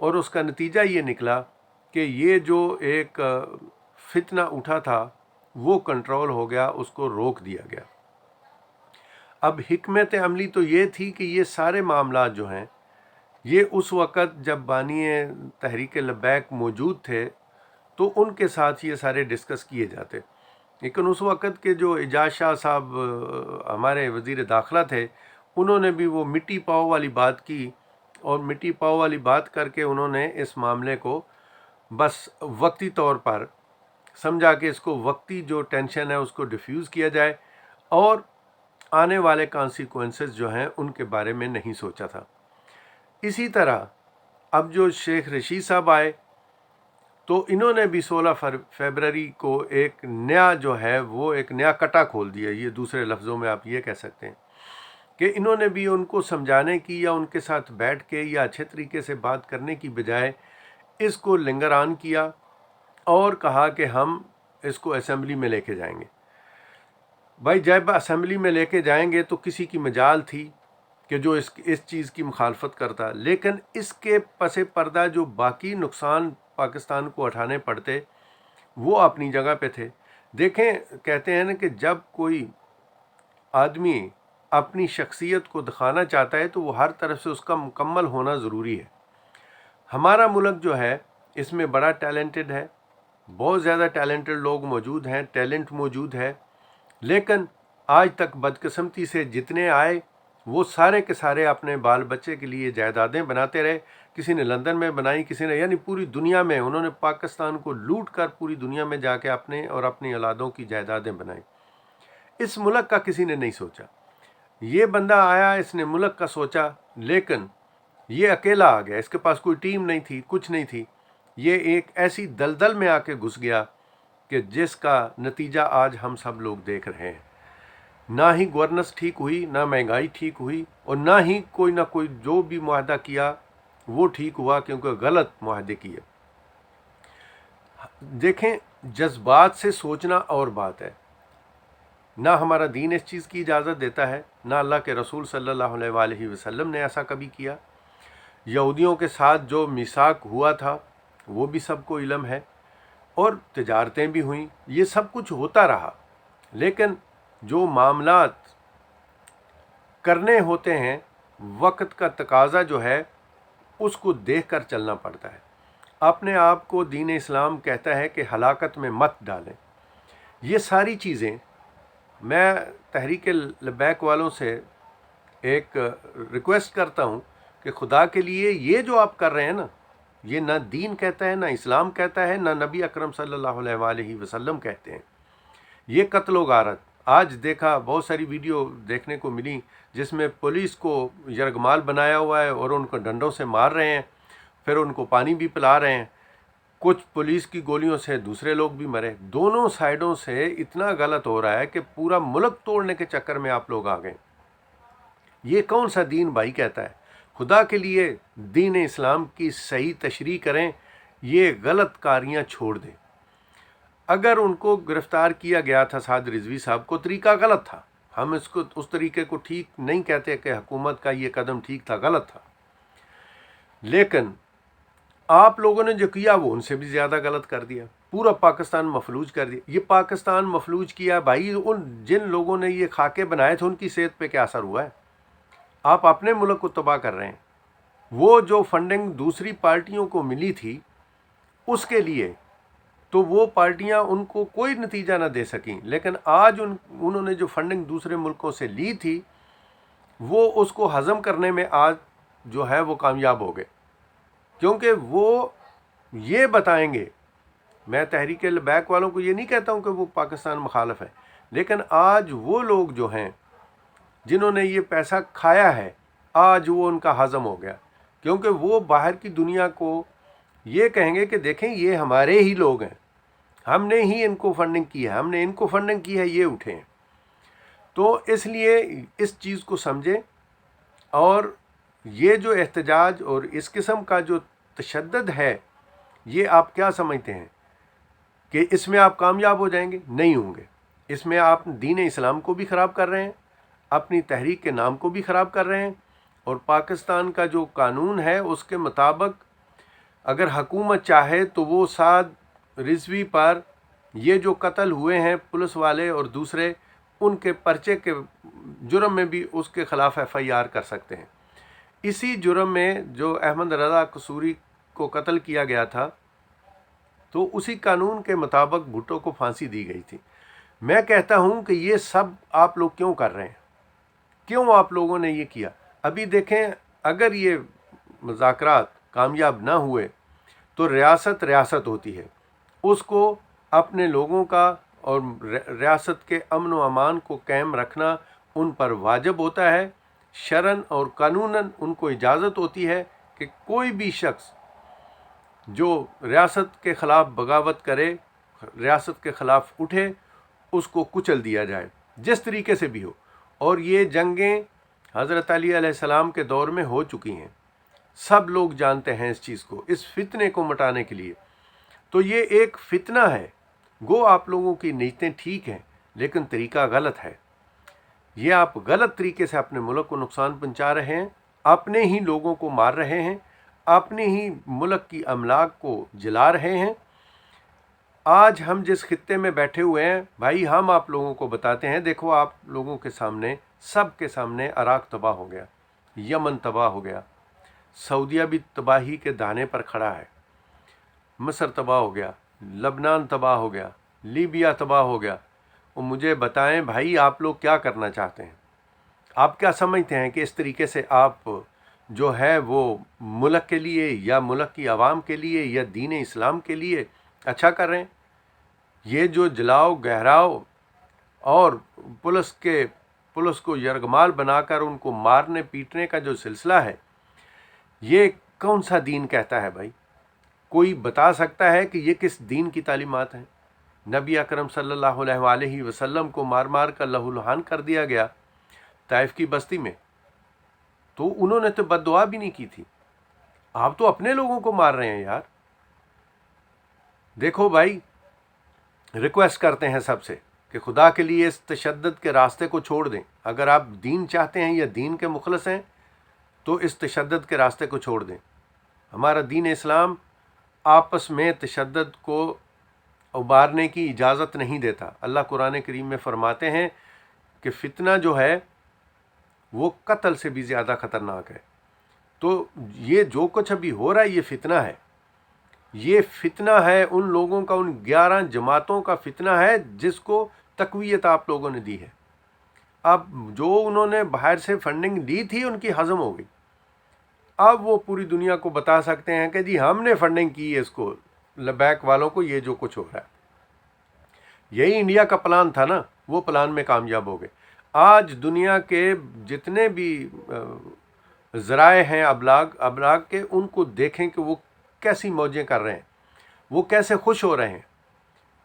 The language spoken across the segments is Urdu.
اور اس کا نتیجہ یہ نکلا کہ یہ جو ایک فتنہ اٹھا تھا وہ کنٹرول ہو گیا، اس کو روک دیا گیا۔ اب حکمت عملی تو یہ تھی کہ یہ سارے معاملات جو ہیں یہ اس وقت جب بانی تحریک لبیک موجود تھے تو ان کے ساتھ یہ سارے ڈسکس کیے جاتے، لیکن اس وقت کے جو اعجاز شاہ صاحب ہمارے وزیر داخلہ تھے، انہوں نے بھی وہ مٹی پاؤ والی بات کی، اور مٹی پاؤ والی بات کر کے انہوں نے اس معاملے کو بس وقتی طور پر سمجھا کہ اس کو وقتی جو ٹینشن ہے اس کو ڈیفیوز کیا جائے، اور آنے والے کانسیکوینسز جو ہیں ان کے بارے میں نہیں سوچا تھا۔ اسی طرح اب جو شیخ رشید صاحب آئے تو انہوں نے بھی 16 فروری کو ایک نیا جو ہے وہ ایک نیا کٹا کھول دیا، یہ دوسرے لفظوں میں آپ یہ کہہ سکتے ہیں کہ انہوں نے بھی ان کو سمجھانے کی یا ان کے ساتھ بیٹھ کے یا اچھے طریقے سے بات کرنے کی بجائے اس کو لنگر آن کیا اور کہا کہ ہم اس کو اسمبلی میں لے کے جائیں گے۔ بھائی جب اسمبلی میں لے کے جائیں گے تو کسی کی مجال تھی کہ جو اس چیز کی مخالفت کرتا، لیکن اس کے پس پردہ جو باقی نقصان پاکستان کو اٹھانے پڑتے وہ اپنی جگہ پہ تھے۔ دیکھیں، کہتے ہیں نا کہ جب کوئی آدمی اپنی شخصیت کو دکھانا چاہتا ہے تو وہ ہر طرف سے اس کا مکمل ہونا ضروری ہے۔ ہمارا ملک جو ہے اس میں بڑا ٹیلنٹڈ ہے، بہت زیادہ ٹیلنٹڈ لوگ موجود ہیں، ٹیلنٹ موجود ہے، لیکن آج تک بدقسمتی سے جتنے آئے وہ سارے کے سارے اپنے بال بچے کے لیے جائیدادیں بناتے رہے۔ کسی نے لندن میں بنائی، کسی نے، یعنی پوری دنیا میں انہوں نے پاکستان کو لوٹ کر پوری دنیا میں جا کے اپنے اور اپنی اولادوں کی جائیدادیں بنائیں۔ اس ملک کا کسی نے نہیں سوچا۔ یہ بندہ آیا، اس نے ملک کا سوچا، لیکن یہ اکیلا آ گیا، اس کے پاس کوئی ٹیم نہیں تھی، کچھ نہیں تھی۔ یہ ایک ایسی دلدل میں آ کے گھس گیا کہ جس کا نتیجہ آج ہم سب لوگ دیکھ رہے ہیں۔ نہ ہی گورننس ٹھیک ہوئی، نہ مہنگائی ٹھیک ہوئی، اور نہ ہی کوئی نہ کوئی جو بھی معاہدہ کیا وہ ٹھیک ہوا، کیونکہ غلط معاہدے کیے۔ دیکھیں، جذبات سے سوچنا اور بات ہے، نہ ہمارا دین اس چیز کی اجازت دیتا ہے، نہ اللہ کے رسول صلی اللہ علیہ وآلہ وسلم نے ایسا کبھی کیا۔ یہودیوں کے ساتھ جو میثاق ہوا تھا وہ بھی سب کو علم ہے، اور تجارتیں بھی ہوئیں، یہ سب کچھ ہوتا رہا، لیکن جو معاملات کرنے ہوتے ہیں وقت کا تقاضا جو ہے اس کو دیکھ کر چلنا پڑتا ہے۔ اپنے آپ کو دین اسلام کہتا ہے کہ ہلاکت میں مت ڈالیں۔ یہ ساری چیزیں میں تحریک لبیک والوں سے ایک ریکویسٹ کرتا ہوں کہ خدا کے لیے یہ جو آپ کر رہے ہیں نا، یہ نہ دین کہتا ہے، نہ اسلام کہتا ہے، نہ نبی اکرم صلی اللہ علیہ وآلہ وسلم کہتے ہیں۔ یہ قتل و غارت، آج دیکھا بہت ساری ویڈیو دیکھنے کو ملی جس میں پولیس کو یرغمال بنایا ہوا ہے اور ان کو ڈنڈوں سے مار رہے ہیں، پھر ان کو پانی بھی پلا رہے ہیں۔ کچھ پولیس کی گولیوں سے دوسرے لوگ بھی مرے۔ دونوں سائیڈوں سے اتنا غلط ہو رہا ہے کہ پورا ملک توڑنے کے چکر میں آپ لوگ آ گئے۔ یہ کون سا دین بھائی کہتا ہے؟ خدا کے لیے دین اسلام کی صحیح تشریح کریں، یہ غلط کاریاں چھوڑ دیں۔ اگر ان کو گرفتار کیا گیا تھا سعد رضوی صاحب کو، طریقہ غلط تھا، ہم اس طریقے کو ٹھیک نہیں کہتے کہ حکومت کا یہ قدم ٹھیک تھا، غلط تھا، لیکن آپ لوگوں نے جو کیا وہ ان سے بھی زیادہ غلط کر دیا، پورا پاکستان مفلوج کر دیا۔ یہ پاکستان مفلوج کیا بھائی، جن لوگوں نے یہ خاکے بنائے تھے ان کی صحت پہ کیا اثر ہوا ہے؟ آپ اپنے ملک کو تباہ کر رہے ہیں۔ وہ جو فنڈنگ دوسری پارٹیوں کو ملی تھی اس کے لیے تو وہ پارٹیاں ان کو کوئی نتیجہ نہ دے سکیں، لیکن آج انہوں نے جو فنڈنگ دوسرے ملکوں سے لی تھی وہ اس کو ہضم کرنے میں آج جو ہے وہ کامیاب ہو گئے، کیونکہ وہ یہ بتائیں گے۔ میں تحریک لبیک والوں کو یہ نہیں کہتا ہوں کہ وہ پاکستان مخالف ہے، لیکن آج وہ لوگ جو ہیں جنہوں نے یہ پیسہ کھایا ہے آج وہ ان کا ہضم ہو گیا، کیونکہ وہ باہر کی دنیا کو یہ کہیں گے کہ دیکھیں یہ ہمارے ہی لوگ ہیں، ہم نے ہی ان کو فنڈنگ کی ہے، ہم نے ان کو فنڈنگ کی ہے، یہ اٹھے ہیں۔ تو اس لیے اس چیز کو سمجھیں، اور یہ جو احتجاج اور اس قسم کا جو تشدد ہے یہ آپ کیا سمجھتے ہیں کہ اس میں آپ کامیاب ہو جائیں گے؟ نہیں ہوں گے۔ اس میں آپ دین اسلام کو بھی خراب کر رہے ہیں، اپنی تحریک کے نام کو بھی خراب کر رہے ہیں، اور پاکستان کا جو قانون ہے اس کے مطابق اگر حکومت چاہے تو وہ سعد رضوی پر یہ جو قتل ہوئے ہیں پولیس والے اور دوسرے، ان کے پرچے کے جرم میں بھی اس کے خلاف FIR کر سکتے ہیں۔ اسی جرم میں جو احمد رضا قصوری کو قتل کیا گیا تھا تو اسی قانون کے مطابق بھٹو کو پھانسی دی گئی تھی۔ میں کہتا ہوں کہ یہ سب آپ لوگ کیوں کر رہے ہیں؟ کیوں آپ لوگوں نے یہ کیا؟ ابھی دیکھیں، اگر یہ مذاکرات کامیاب نہ ہوئے تو ریاست ہوتی ہے، اس کو اپنے لوگوں کا اور ریاست کے امن و امان کو قائم رکھنا ان پر واجب ہوتا ہے۔ شرعاً اور قانوناً ان کو اجازت ہوتی ہے کہ کوئی بھی شخص جو ریاست کے خلاف بغاوت کرے، ریاست کے خلاف اٹھے، اس کو کچل دیا جائے جس طریقے سے بھی ہو۔ اور یہ جنگیں حضرت علی علیہ السلام کے دور میں ہو چکی ہیں، سب لوگ جانتے ہیں اس چیز کو، اس فتنے کو مٹانے کے لیے۔ تو یہ ایک فتنہ ہے، گو آپ لوگوں کی نیتیں ٹھیک ہیں لیکن طریقہ غلط ہے۔ یہ آپ غلط طریقے سے اپنے ملک کو نقصان پہنچا رہے ہیں، اپنے ہی لوگوں کو مار رہے ہیں، اپنے ہی ملک کی املاک کو جلا رہے ہیں۔ آج ہم جس خطے میں بیٹھے ہوئے ہیں بھائی، ہم آپ لوگوں کو بتاتے ہیں، دیکھو آپ لوگوں کے سامنے، سب کے سامنے عراق تباہ ہو گیا، یمن تباہ ہو گیا، سعودیہ بھی تباہی کے دانے پر کھڑا ہے، مصر تباہ ہو گیا، لبنان تباہ ہو گیا، لیبیا تباہ ہو گیا۔ اور مجھے بتائیں بھائی، آپ لوگ کیا کرنا چاہتے ہیں؟ آپ کیا سمجھتے ہیں کہ اس طریقے سے آپ جو ہے وہ ملک کے لیے یا ملک کی عوام کے لیے یا دین اسلام کے لیے اچھا کر رہے ہیں؟ یہ جو جلاؤ گہراؤ اور پولیس کو یرغمال بنا کر ان کو مارنے پیٹنے کا جو سلسلہ ہے، یہ کون سا دین کہتا ہے بھائی؟ کوئی بتا سکتا ہے کہ یہ کس دین کی تعلیمات ہیں؟ نبی اکرم صلی اللہ علیہ وآلہ وسلم کو مار مار کر لہو لہان کر دیا گیا طائف کی بستی میں، تو انہوں نے تو بد دعا بھی نہیں کی تھی۔ آپ تو اپنے لوگوں کو مار رہے ہیں یار۔ دیکھو بھائی، ریکویسٹ کرتے ہیں سب سے کہ خدا کے لیے اس تشدد کے راستے کو چھوڑ دیں۔ اگر آپ دین چاہتے ہیں یا دین کے مخلص ہیں تو اس تشدد کے راستے کو چھوڑ دیں۔ ہمارا دین اسلام آپس میں تشدد کو ابھارنے کی اجازت نہیں دیتا۔ اللہ قرآن کریم میں فرماتے ہیں کہ فتنہ جو ہے وہ قتل سے بھی زیادہ خطرناک ہے۔ تو یہ جو کچھ ابھی ہو رہا ہے یہ فتنہ ہے، یہ فتنہ ہے ان لوگوں کا، ان 11 جماعتوں کا فتنہ ہے جس کو تقویت آپ لوگوں نے دی ہے۔ اب جو انہوں نے باہر سے فنڈنگ لی تھی ان کی ہضم ہو گئی، اب وہ پوری دنیا کو بتا سکتے ہیں کہ جی ہم نے فنڈنگ کی ہے اس کو، لبیک والوں کو، یہ جو کچھ ہو رہا ہے۔ یہی انڈیا کا پلان تھا نا، وہ پلان میں کامیاب ہو گئے۔ آج دنیا کے جتنے بھی ذرائع ہیں ابلاغ کے، ان کو دیکھیں کہ وہ کیسی موجیں کر رہے ہیں، وہ کیسے خوش ہو رہے ہیں۔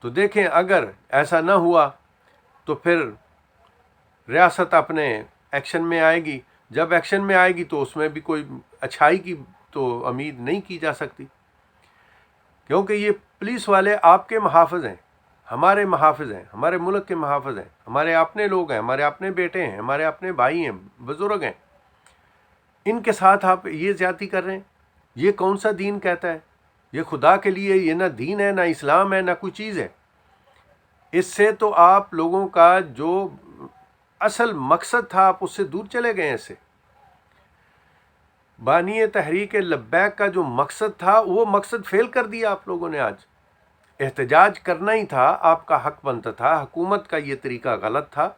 تو دیکھیں اگر ایسا نہ ہوا تو پھر ریاست اپنے ایکشن میں آئے گی۔ جب ایکشن میں آئے گی تو اس میں بھی کوئی اچھائی کی تو امید نہیں کی جا سکتی، کیونکہ یہ پولیس والے آپ کے محافظ ہیں، ہمارے محافظ ہیں، ہمارے ملک کے محافظ ہیں، ہمارے اپنے لوگ ہیں، ہمارے اپنے بیٹے ہیں، ہمارے اپنے بھائی ہیں، بزرگ ہیں۔ ان کے ساتھ آپ یہ زیادتی کر رہے ہیں۔ یہ کون سا دین کہتا ہے؟ یہ خدا کے لیے یہ نہ دین ہے، نہ اسلام ہے، نہ کوئی چیز ہے۔ اس سے تو آپ لوگوں کا جو اصل مقصد تھا آپ اس سے دور چلے گئے ہیں۔ اس سے بانی تحریک لبیک کا جو مقصد تھا وہ مقصد فیل کر دیا آپ لوگوں نے۔ آج احتجاج کرنا ہی تھا، آپ کا حق بنتا تھا، حکومت کا یہ طریقہ غلط تھا،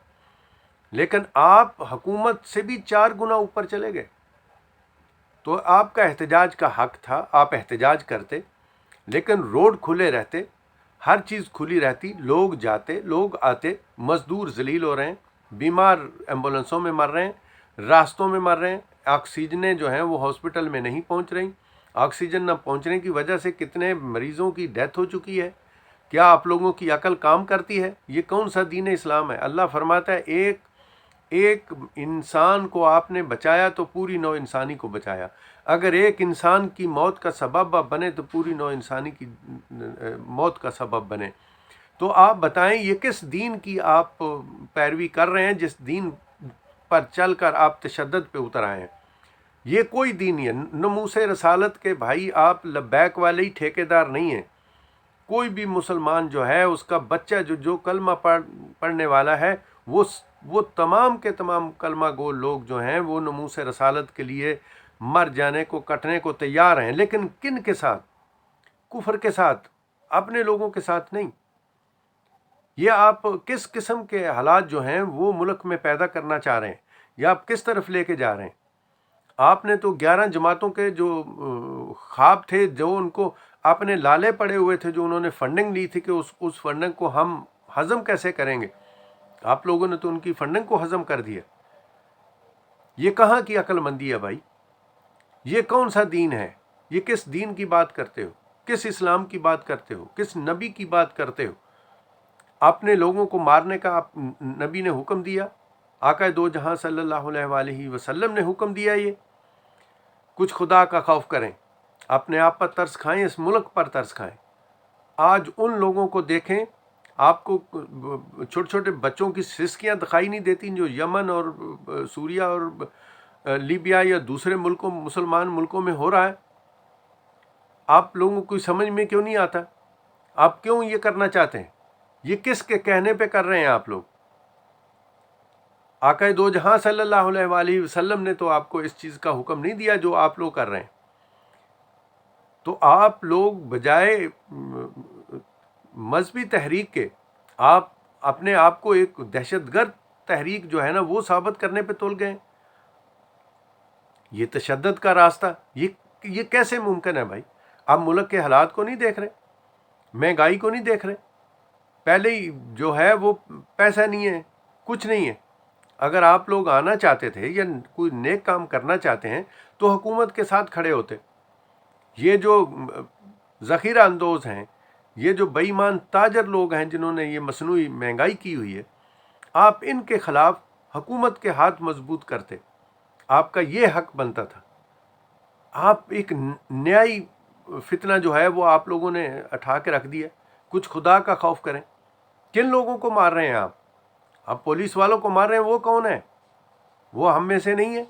لیکن آپ حکومت سے بھی 4 گنا اوپر چلے گئے۔ تو آپ کا احتجاج کا حق تھا، آپ احتجاج کرتے، لیکن روڈ کھلے رہتے، ہر چیز کھلی رہتی، لوگ جاتے، لوگ آتے، مزدور ذلیل ہو رہے ہیں، بیمار ایمبولنسوں میں مر رہے ہیں، راستوں میں مر رہے ہیں، آکسیجنیں جو ہیں وہ ہاسپٹل میں نہیں پہنچ رہی، آکسیجن نہ پہنچنے کی وجہ سے کتنے مریضوں کی ڈیتھ ہو چکی ہے۔ کیا آپ لوگوں کی عقل کام کرتی ہے؟ یہ کون سا دین اسلام ہے؟ اللہ فرماتا ہے ایک انسان کو آپ نے بچایا تو پوری نوع انسانی کو بچایا۔ اگر ایک انسان کی موت کا سبب بنے تو پوری نوع انسانی کی موت کا سبب بنے۔ تو آپ بتائیں یہ کس دین کی آپ پیروی کر رہے ہیں جس دین پر چل کر آپ تشدد پہ اتر آئے ہیں؟ یہ کوئی دین نہیں ہے۔ نموس رسالت کے بھائی آپ لبیک والے ہی ٹھیکیدار نہیں ہیں۔ کوئی بھی مسلمان جو ہے اس کا بچہ جو کلمہ پڑھنے والا ہے وہ تمام کے تمام کلمہ گو لوگ جو ہیں وہ نموس رسالت کے لیے مر جانے کو کٹنے کو تیار ہیں، لیکن کن کے ساتھ؟ کفر کے ساتھ، اپنے لوگوں کے ساتھ نہیں۔ یہ آپ کس قسم کے حالات جو ہیں وہ ملک میں پیدا کرنا چاہ رہے ہیں، یا آپ کس طرف لے کے جا رہے ہیں؟ آپ نے تو 11 جماعتوں کے جو خواب تھے، جو ان کو آپ نے لالے پڑے ہوئے تھے، جو انہوں نے فنڈنگ لی تھی کہ اس فنڈنگ کو ہم ہضم کیسے کریں گے، آپ لوگوں نے تو ان کی فنڈنگ کو ہضم کر دیا۔ یہ کہاں کی عقل مندی ہے بھائی؟ یہ کون سا دین ہے؟ یہ کس دین کی بات کرتے ہو؟ کس اسلام کی بات کرتے ہو؟ کس نبی کی بات کرتے ہو؟ اپنے لوگوں کو مارنے کا نبی نے حکم دیا، آقا دو جہاں صلی اللہ علیہ وآلہ وسلم نے حکم دیا۔ یہ کچھ خدا کا خوف کریں، اپنے آپ پر ترس کھائیں، اس ملک پر ترس کھائیں۔ آج ان لوگوں کو دیکھیں، آپ کو چھوٹے چھوٹے بچوں کی سسکیاں دکھائی نہیں دیتی جو یمن اور سوریہ اور لیبیا یا دوسرے ملکوں مسلمان ملکوں میں ہو رہا ہے؟ آپ لوگوں کو سمجھ میں کیوں نہیں آتا؟ آپ کیوں یہ کرنا چاہتے ہیں؟ یہ کس کے کہنے پہ کر رہے ہیں آپ لوگ؟ آقا دو جہاں صلی اللہ علیہ وآلہ وسلم نے تو آپ کو اس چیز کا حکم نہیں دیا جو آپ لوگ کر رہے ہیں۔ تو آپ لوگ بجائے مذہبی تحریک کے آپ اپنے آپ کو ایک دہشت گرد تحریک جو ہے نا وہ ثابت کرنے پہ تل گئے۔ یہ تشدد کا راستہ، یہ کیسے ممکن ہے بھائی؟ آپ ملک کے حالات کو نہیں دیکھ رہے؟ مہنگائی کو نہیں دیکھ رہے؟ پہلے ہی جو ہے وہ پیسہ نہیں ہے، کچھ نہیں ہے۔ اگر آپ لوگ آنا چاہتے تھے یا کوئی نیک کام کرنا چاہتے ہیں تو حکومت کے ساتھ کھڑے ہوتے۔ یہ جو ذخیرہ اندوز ہیں، یہ جو بے ایمان تاجر لوگ ہیں جنہوں نے یہ مصنوعی مہنگائی کی ہوئی ہے، آپ ان کے خلاف حکومت کے ہاتھ مضبوط کرتے۔ آپ کا یہ حق بنتا تھا۔ آپ ایک نیائی فتنہ جو ہے وہ آپ لوگوں نے اٹھا کے رکھ دیا۔ کچھ خدا کا خوف کریں۔ کن لوگوں کو مار رہے ہیں آپ پولیس والوں کو مار رہے ہیں، وہ کون ہے؟ وہ ہم میں سے نہیں ہے؟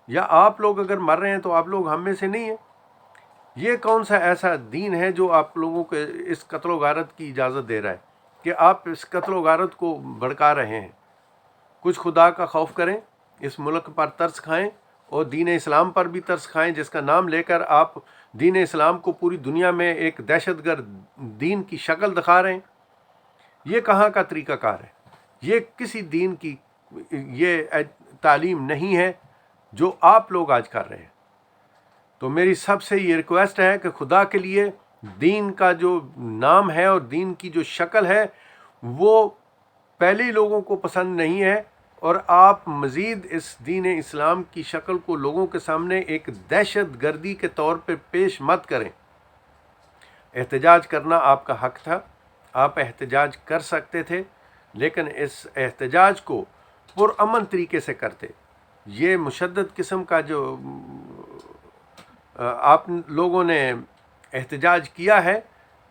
یا آپ لوگ اگر مر رہے ہیں تو آپ لوگ ہم میں سے نہیں ہیں؟ یہ کون سا ایسا دین ہے جو آپ لوگوں کو اس قتل و غارت کی اجازت دے رہا ہے کہ آپ اس قتل و غارت کو بھڑکا رہے ہیں؟ کچھ خدا کا خوف کریں، اس ملک پر ترس کھائیں اور دین اسلام پر بھی ترس کھائیں، جس کا نام لے کر آپ دین اسلام کو پوری دنیا میں ایک دہشت گرد دین کی شکل دکھا رہے ہیں۔ یہ کہاں کا طریقہ کار ہے؟ یہ کسی دین کی یہ تعلیم نہیں ہے جو آپ لوگ آج کر رہے ہیں۔ تو میری سب سے یہ ریکویسٹ ہے کہ خدا کے لیے دین کا جو نام ہے اور دین کی جو شکل ہے وہ پہلے ہی لوگوں کو پسند نہیں ہے، اور آپ مزید اس دین اسلام کی شکل کو لوگوں کے سامنے ایک دہشت گردی کے طور پہ پیش مت کریں۔ احتجاج کرنا آپ کا حق تھا، آپ احتجاج کر سکتے تھے، لیکن اس احتجاج کو پرامن طریقے سے کرتے۔ یہ مشدد قسم کا جو آپ لوگوں نے احتجاج کیا ہے،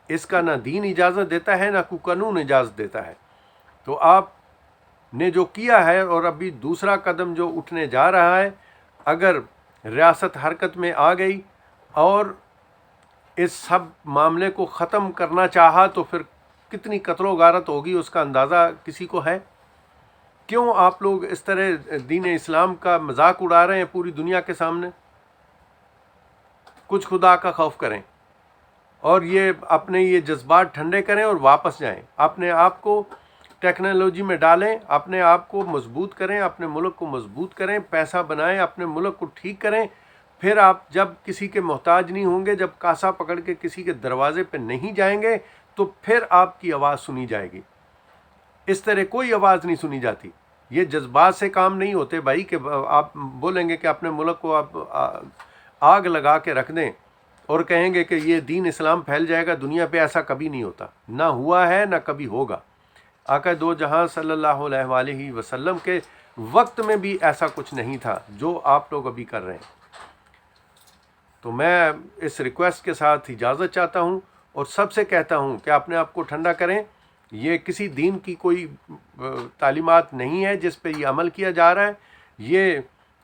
اس کا نہ دین اجازت دیتا ہے، نہ کوئی قانون اجازت دیتا ہے۔ تو آپ نے جو کیا ہے اور ابھی دوسرا قدم جو اٹھنے جا رہا ہے، اگر ریاست حرکت میں آ گئی اور اس سب معاملے کو ختم کرنا چاہا تو پھر کتنی قتل و غارت ہوگی اس کا اندازہ کسی کو ہے؟ کیوں آپ لوگ اس طرح دین اسلام کا مذاق اڑا رہے ہیں پوری دنیا کے سامنے؟ کچھ خدا کا خوف کریں اور یہ اپنے یہ جذبات ٹھنڈے کریں اور واپس جائیں، اپنے آپ کو ٹیکنالوجی میں ڈالیں، اپنے آپ کو مضبوط کریں، اپنے ملک کو مضبوط کریں، پیسہ بنائیں، اپنے ملک کو ٹھیک کریں۔ پھر آپ جب کسی کے محتاج نہیں ہوں گے، جب کاسا پکڑ کے کسی کے دروازے پہ نہیں جائیں گے، تو پھر آپ کی آواز سنی جائے گی۔ اس طرح کوئی آواز نہیں سنی جاتی۔ یہ جذبات سے کام نہیں ہوتے بھائی کہ آپ بولیں گے کہ اپنے ملک کو آپ آگ لگا کے رکھ دیں اور کہیں گے کہ یہ دین اسلام پھیل جائے گا دنیا پہ۔ ایسا کبھی نہیں ہوتا، نہ ہوا ہے نہ کبھی ہوگا۔ آقا دو جہاں صلی اللہ علیہ وآلہ وسلم کے وقت میں بھی ایسا کچھ نہیں تھا جو آپ لوگ ابھی کر رہے ہیں۔ تو میں اس ریکویسٹ کے ساتھ اجازت چاہتا ہوں اور سب سے کہتا ہوں کہ اپنے آپ کو ٹھنڈا کریں۔ یہ کسی دین کی کوئی تعلیمات نہیں ہے جس پہ یہ عمل کیا جا رہا ہے۔ یہ